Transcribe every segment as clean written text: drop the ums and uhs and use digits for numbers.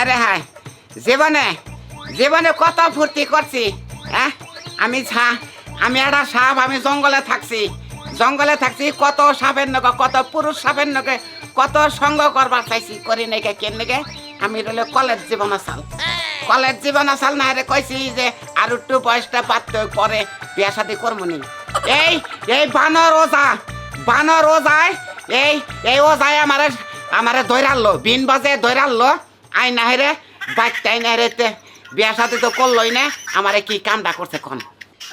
আরে হায় জীবনে জীবনে কত ফুর্তি করছি হ্যাঁ আমি একটা সাপ আমি জঙ্গলে থাকছি কত সাপের নগে কত পুরুষ সাপের নগে কত সঙ্গ করবার চাইছি করি নাকি কেন নাকি আমি রইলে কলেজ জীবন আসাল না রে কইছি যে আর একটু বয়সটা পাততে পরে বিয়া শাদী করবো নি এই বানর ওজায় এই ওজায় আমারে দৈরাললো বিন বাজে দৈরাললো আই না রে বাইকটাই না রে বিয়া শাদী তো করলোই না আমারে কি কামটা করছে কোন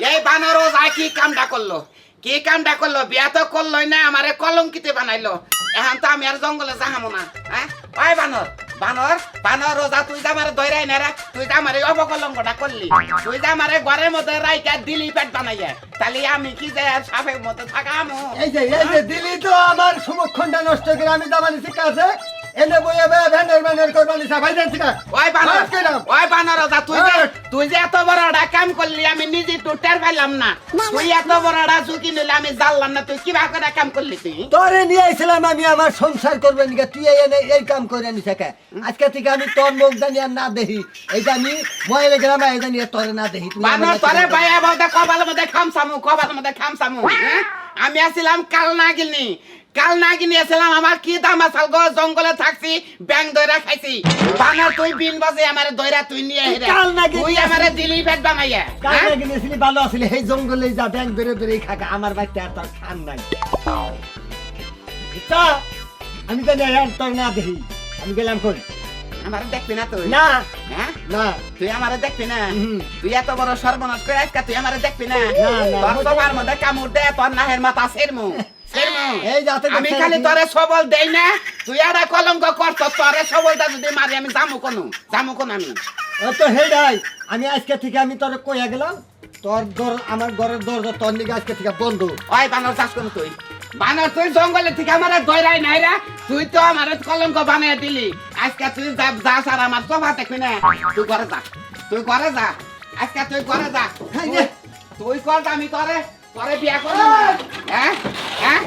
এই বানর ওজায় কি কামটা করলো বিয়া তো করলোই না আমারে কলঙ্কিতে বানাইলো এখন তো আমি আর জঙ্গলে যাহামো না হ্যাঁ ওই বানর রোজা তুই যা আমারে দৈরাই না রে তুই যা আমারে অবকলঙ্কটা করলি তুই যা আমারে ঘরের মধ্যে রাইকা দিলি পেট বানাইয়া তাহলে আমি কি যে সাপের মধ্যে থাকামো এই যে দিলি তো আমার সমক্ষণটা নষ্ট করে আমি দামানি শিক্ষা আছে এনে বইয়ে ভ্যানের করবানি সাফাই দেন শিক্ষা ওই বানর রোজা তুই যে এত বড় একটা কাম করলি আমি নিজে তো টের পাইলাম না তুই এত বড় একটা ঝুঁকি নিলে আমি জানলাম না তুই কিবা করে কাম করলি তুই তোরে নিয়ে আইছিলাম আমি আমার সংসার করবেন নিকা তুই এই কাম করে নি থাকে আজকে থেকে আমি তোর মুখ জানি আর না দেখি এইটা আমি ময়লে গেলাম এই জানি তোরে না দেখি বানর তোরে বাইয়া বলতে কপালের মধ্যে খামসামু হ্যাঁ আমি আসছিলাম কাল নাগিনি আসছিলাম আমার কি দাম আসাল গো জঙ্গলে থাকছি ব্যাং দইরা খাইছি বানর তুই বিন বাজে আমারে দইরা তুই নিয়ে হেরে তুই আমারে দিলি পেট বানাইয়া কাল নাগিনি ছিলি ভালো আছিল এই জঙ্গলে যা ব্যাং ধরে খাকা আমার বাচ্চা আর তোর খান নাই তা আমি তো তোর না দেখি আমি গেলাম কই আমারে দেখবি না তুই না হ্যাঁ না তুই আমারে দেখবি না তুই এত বড় সর্বনাশ করে আজকে তুই আমারে দেখবি না না তোর তোমার মধ্যে কামড় দে তোর নাহের মাথা সেরমু এই যাতে আমি খালি তোরে সবল দেই না তুই একটা কলঙ্ক করছ তোরে সবলটা যদি মারি আমি যামু কোন আমি ও তো হেডাই আমি আজকে থেকে আমি তোরে কইয়া গেলাম তোর আমার ঘরের দরজা তোর নিকে আজকে থেকে বন্ধ ওই বানর চাষ করু তুই জঙ্গলে থেকে আমার দৈরাই নাই রে তুই তো আমার কলঙ্ক বানিয়ে দিলি আজকে তুই যাস আর আমার সোফা দেখবি না তুই ঘরে যা আজকে তুই ঘরে যা তুই কর আমি তোরে বিয়া করব হ্যাঁ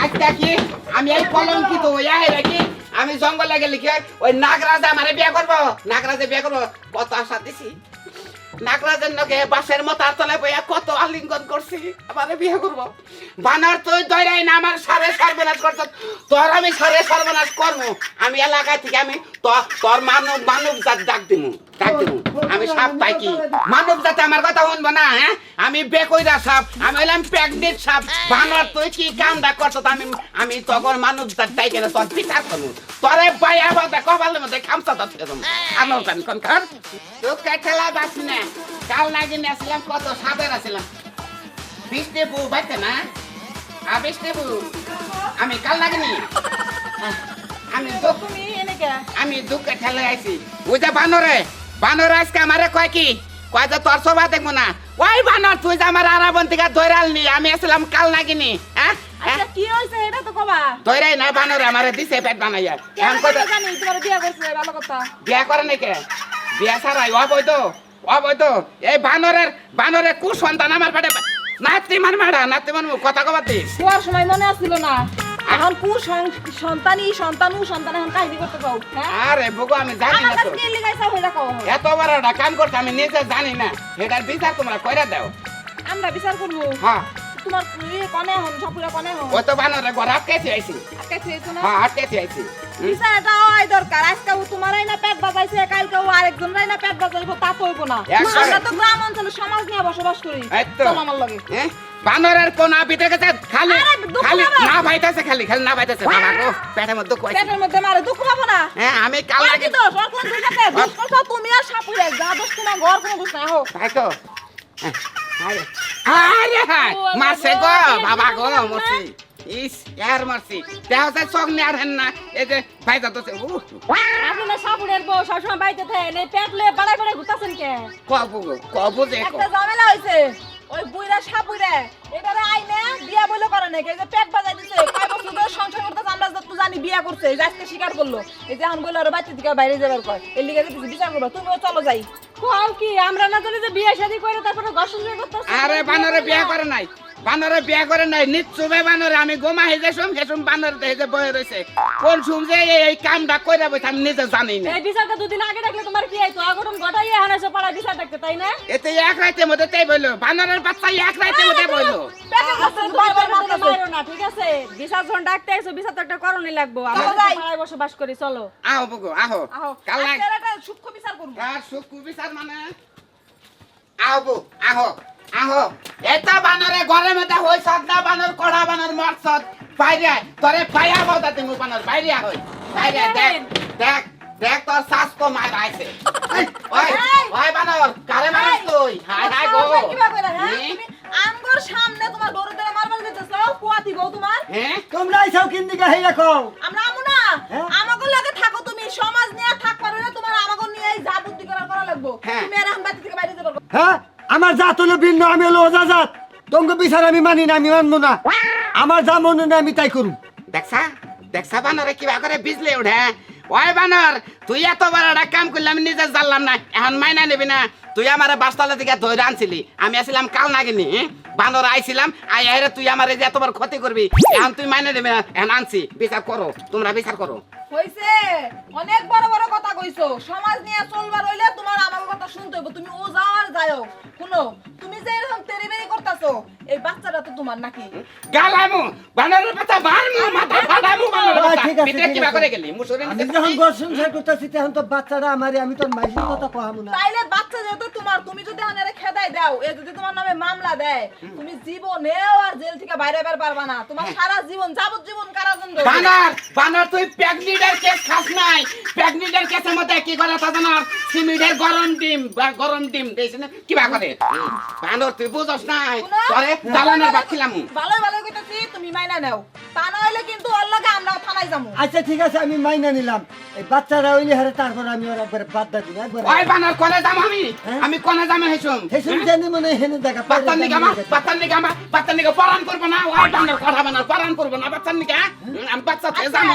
আজকে কি আমি এই কলঙ্কিত হইয়া হেরে কি আমি জঙ্গলে গেলে কি ওই নাগরাজা আমারে বিয়া করবো কত আশা দিছি নাগরাজের নগে বাসের মতার তলায় বইয়া কত আলিঙ্গন করছি আমারে বিয়ে করবো বানর তুই দৈরাই না আমার সারে সর্বনাশ করছ তোর আমি সারে সর্বনাশ করবো আমি এলাকায় থেকে আমি তোর মানব জাত ডাক দিমু আমি সাপ পাই কি মানব জাতে আমার কথা শুনবো না হ্যাঁ আমি বেকইরা সাপ আমি হইলাম প্রেগনেন্ট সাপ বানর তুই কি কামটা করছ আমি তখন মানব জাত তাই কেন তোর বিচার করবো তোরে বাইয়া বাদা কপালের মধ্যে খামসা ধরতে দেবো আনো জানি কোন কার তুই খেলা বাসি না কাল নাগিনি আসলাম কত সাপের আসলাম বৃষ্টি বউ বাইতে না বৃষ্টি বউ আমি কাল নাগিনি আমি দুঃখে ঠেলে আইছি ওই যে বানরে আজকে আমারে কয় যে তোর সভা দেখবো না ওই বানর তুই যে আমার আরাবন থেকে দৈরাল নি আমি আসলাম কাল নাগিনি হ্যাঁ কি হইছে এটা তো কবা দৈরাই না বানরে আমারে দিছে পেট বানাইয়া এখন কই জানি তোমার বিয়া করছে ভালো কথা বিয়া করে নাকি বিয়া ছাড়াই অবৈধ এই বানরের কু সন্তান আমার পেটে নাতি মান কথা কবার দিস কোয়ার সময় মনে আসছিল না এখন কু সন্তান এখন কাহিনী করতে পাও আরে বগো আমি জানি না তো কে লিগাইছা হইরা কও এত বড় একটা কাম করতে আমি নিজে জানি না এটার বিচার তোমরা কইরা দাও আমরা বিচার করব হ্যাঁ তোমার কোনে হন সপুরা কোনে হন ও তো বানরে ঘর আটকেছি আইছি না হ্যাঁ আটকেছি আইছি বিচারটা ওই দরকার আজকে তোমারই না পেট বাজাইছে কালকে আরেকজন রাই না পেট বাজাইবো তা তো হইব না আমরা তো গ্রাম অঞ্চলে সমাজ নিয়ে বসবাস করি চল আমার লাগে হ্যাঁ বানরের কোন ভিতরে গেছে খালি না ভাইতাছে খালি না ভাইতাছে বাবা গো পেটের মধ্যে কইছে পেটের মধ্যে মারে দুঃখ পাবো না হ্যাঁ আমি কাল লাগে তো সরকার দুইটাতে দোষ করছো তুমি আর সাপুরে যা দোষ তোমার ঘর কোনো দোষ না হো তাই তো আরে মারছে গো বাবা গো মরছি ইস यार মারছি দেহ যায় চোখ নিয়ে আর হেন না এই যে ভাইতা তো আপনি না সাপুরের বউ সবসময় বাইতে থাকে নে পেট লয়ে বাড়াই ঘুরতাছেন কে কবু যে একটা ঝামেলা হইছে ওই বুইরা সাপুরে এটারে আইনে বিয়া বলে করে নাকি এই যে পেট বাজাই দিছে কয় বছর ধরে সংসার করতেছ আমরা যত জানি বিয়া করছে এই যে আজকে স্বীকার করলো এই যে এখন বলে আর বাচ্চা থেকে বাইরে যাবার কয় এই লিগে দিতেছে বিচার করবা তুমিও চলো যাই কোও কি আমরা না জানি যে বিয়া শাদী করে তারপরে ঘর সংসার করতেছ আরে বানরে বিয়া করে নাই বানরে বিয়া করে নাই নিশ্চুবে বানরে আমি গোমা হেজে হেসুম বানর হেজে বয়ে রয়েছে কোন সুম যে এই কামটা কইরা বইছে আমি নিজে জানি না এই বিচারটা দুদিন আগে ডাকলে তোমার কি হইতো আগরম ঘটাই হানাসে পাড়া বিচার ডাকতে তাই না এতে এক রাতের মধ্যে তাই বললো বানরের বাচ্চা এক রাতের মধ্যে বললো মারো না ঠিক আছে বিচার যখন ডাকতে আইছো বিচার তো একটা করণই লাগবো আমরা পাড়ায় বসবাস করি চলো আহো বগো আহো কাল নাই একটা সূক্ষ্ম বিচার করব আর সুকু বিচার মানে আহো বউ, আহো আহো এটা বানরে ঘরের মধ্যে হই সাদনা বানর কড়া বানর মরসদ বাইরে তোরে পায়া বাদা তুমি বানর বাইরে হই বাইরে দেখ দেখ দেখ তোর শাস তো মার আইছে ওই ওই বানর কারে মারিস তুই হাই হাই গো আমগর সামনে তোমার দৌড়ে দৌড়ে মারবার দিতেছো কুয়াতি বউ তোমার হ্যাঁ তোমরা আইসাও কিন দিকে হেই রাখো আমরা আমু না আমাগো লাগে থাকো তুমি সমাজ নিয়ে থাক পারো না তোমার আমাগো নিয়ে যা বুদ্ধি করা লাগবো হ্যাঁ। তুমি আর হামবাতি থেকে বাইরে যাবে হ্যাঁ আমার জাত হলো ভিন্ন আমি হলো ওজা জাত তোমাকে বিচার আমি মানি না আমি মানবো না আমার যা মনে না আমি তাই করুম দেখছা দেখছা বানরে কিবা করে বিজলে উঠে ওই বানর তুই এত বড় একটা কাম করলাম নিজে জানলাম না এখন মাইনা নিবি না তুই আমার বাসতলা থেকে ধরে আনছিলি আমি আসছিলাম কাল নাগিনি বানর আইছিলাম আই আইরে তুই আমার এই যে এত বড় ক্ষতি করবি এখন তুই মাইনা নিবি না এখন আনছি বিচার করো তোমরা বিচার করো হইছে অনেক বড় বড় কথা কইছো সমাজ নিয়ে চলবার হইলে তোমার আমার কথা শুনতে হবে তুমি ও যাও আর যাও শুনো তুমি যে এরকম তেরিবেরি করতাছো এই বাচ্চাটা তো তোমার নাকি গালামু বানরের বাচ্চা মারমু মাথা ফাটামু বানরের বাচ্চা ঠিক আছে, ভিতরে ঠিক কিবা আছে। করে গেলি মুসুরি আমি নিতে যখন ঘর সংসার করতেছি তখন তো বাচ্চারা আমারে আমি তো মাইসির কথা কহামু না তাইলে বাচ্চা যেহেতু তোমার তুমি যদি আনারে খেদাই দাও এ যদি তোমার নামে মামলা দেয় তুমি জীবনেও আর জেল থেকে বাইরে বের পারবা না তোমার সারা জীবন যাবজ্জীবন কারাদণ্ড বানর বানর তুই প্রেগনেন্টের কেস খাস নাই প্রেগনেন্টের কেসের মধ্যে কি করে তা জানো সিমিডের গরম ডিম দেইছ না কিবা করে বানর তুই বুঝছ নাই তোরে দালানের বাকিলাম ভালো ভালো কইতাছি তুমি মাইনা নাও তা না হইলে কিন্তু ওর লগে আমরাও থানায় যাবো আচ্ছা ঠিক আছে আমি মাইনা নিলাম এই বাচ্চারা হইলে হারে তারপর আমি ওর একবার বাদ দা দিব একবার ওই বানর কোনে যাম আমি কোনে যাম হেসুম হেসুন জানি মনে হেনে দেখা বাচ্চার নিগা পরান করব না ওই বানর কথা বানর পরান করব না বাচ্চার নিগা আমি বাচ্চা থেকে যাম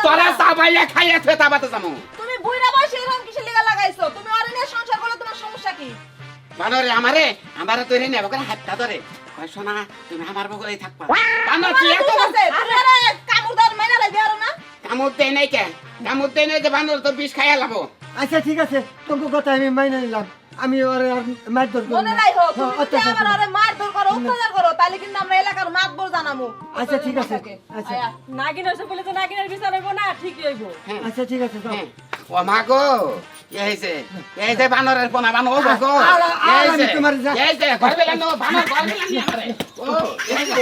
তোরা সাবাইয়া খাইয়া থে তাবাতে যাম তুমি বুইড়া বয়সে এরকম কিসের লিগা লাগাইছো তুমি ওরে নিয়ে সংসার করলে তোমার সমস্যা কি বানরে আমারে তুই নেব করে হাতটা ধরে কই সোনা তুমি আমার বগলেই থাকবা বানর তুই এত কামুরদার মাইনা লাই দিয়ারো না কামড় দেয় নাই কে কামড় দেয় নাই যে বানর তো বিষ খাইয়া লাবো আচ্ছা ঠিক আছে তোমার কথা আমি মাইনা নিলাম আমি ওরে আর মারধর করব মনে নাই হো তুমি যদি আমার আরে মারধর করো অত্যাচার করো তাহলে কিন্তু আমরা এলাকার মাতবর জানামো আচ্ছা ঠিক আছে আচ্ছা নাগিন হইছে বলে তো নাগিনের বিচার হইব না ঠিকই হইব আচ্ছা ঠিক আছে যাও ও মা গো এই যে বানরের পোনা বানর ও গো এই যে ঘর বেলা নো বানর ঘর বেলা নি আমারে ও এই যে